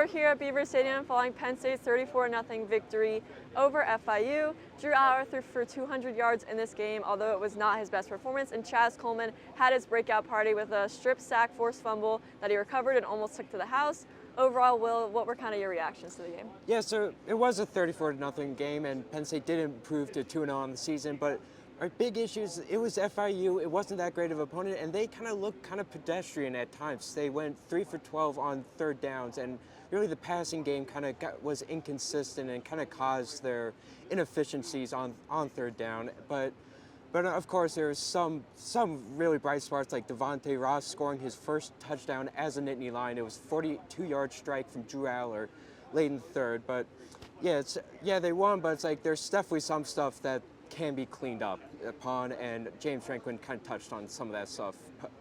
we're here at Beaver Stadium following Penn State's 34-0 victory over FIU. Drew Aller threw for 200 yards in this game, although it was not his best performance, and Chaz Coleman had his breakout party with a strip sack forced fumble that he recovered and almost took to the house. Overall, Will, what were kind of your reactions to the game? Yeah, so it was a 34-0 game, and Penn State did improve to 2-0 on the season, but our big issues, it was FIU. It wasn't that great of an opponent, and they kind of looked kind of pedestrian at times. They went 3 for 12 on third downs, and really the passing game kind of was inconsistent and kind of caused their inefficiencies on third down. But of course, there was some really bright spots, like Devontae Ross scoring his first touchdown as a Nittany Lion. It was a 42-yard strike from Drew Aller late in the third. But yeah, they won, but it's like there's definitely some stuff that can be cleaned up upon, and James Franklin kind of touched on some of that stuff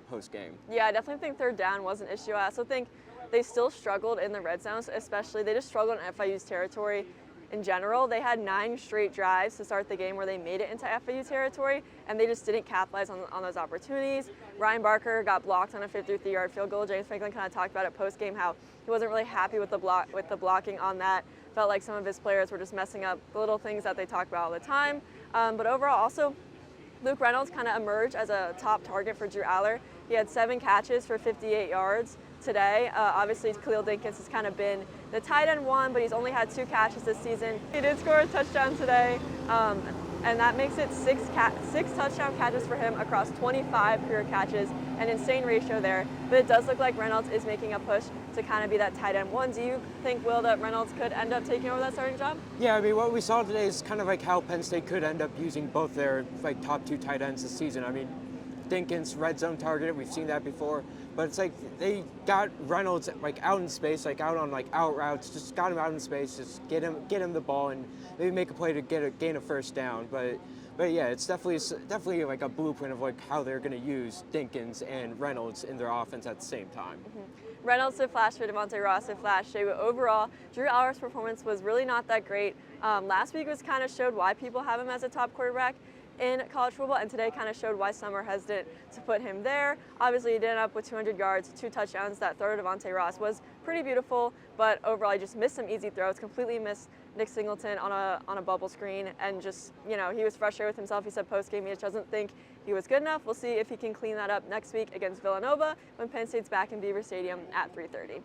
post-game. Yeah, I definitely think third down was an issue. I also think they still struggled in the red zones, especially they just struggled in FIU's territory in general. They had 9 straight drives to start the game where they made it into FIU territory, and they just didn't capitalize on those opportunities. Ryan Barker got blocked on a 53-yard field goal. James Franklin kind of talked about it post-game, how he wasn't really happy with the blocking on that. Felt like some of his players were just messing up the little things that they talk about all the time. But overall, also, Luke Reynolds kind of emerged as a top target for Drew Aller. He had 7 catches for 58 yards today. Obviously, Khalil Dinkins has kind of been the tight end one, but he's only had 2 catches this season. He did score a touchdown today, and that makes it 6 touchdown catches for him across 25 career catches, an insane ratio there. But it does look like Reynolds is making a push to kind of be that tight end one. Do you think, Will, that Reynolds could end up taking over that starting job? Yeah, I mean, what we saw today is kind of like how Penn State could end up using both their top 2 tight ends this season. I mean, Dinkins red zone targeted, we've seen that before, but it's like they got Reynolds out in space, out on out routes, just got him out in space, just get him the ball and maybe make a play to gain a first down. But yeah, it's definitely like a blueprint of how they're going to use Dinkins and Reynolds in their offense at the same time. Mm-hmm. Reynolds did flash for Devontae Ross did flash. But overall, Drew Aller's performance was really not that great. Last week was kind of showed why people have him as a top quarterback in college football, and today kind of showed why some are hesitant to put him there. Obviously, he did end up with 200 yards, 2 touchdowns. That throw to Devontae Ross was pretty beautiful, but overall, he just missed some easy throws, completely missed Nick Singleton on a bubble screen, and just, he was frustrated with himself. He said post-game he just doesn't think he was good enough. We'll see if he can clean that up next week against Villanova when Penn State's back in Beaver Stadium at 3:30.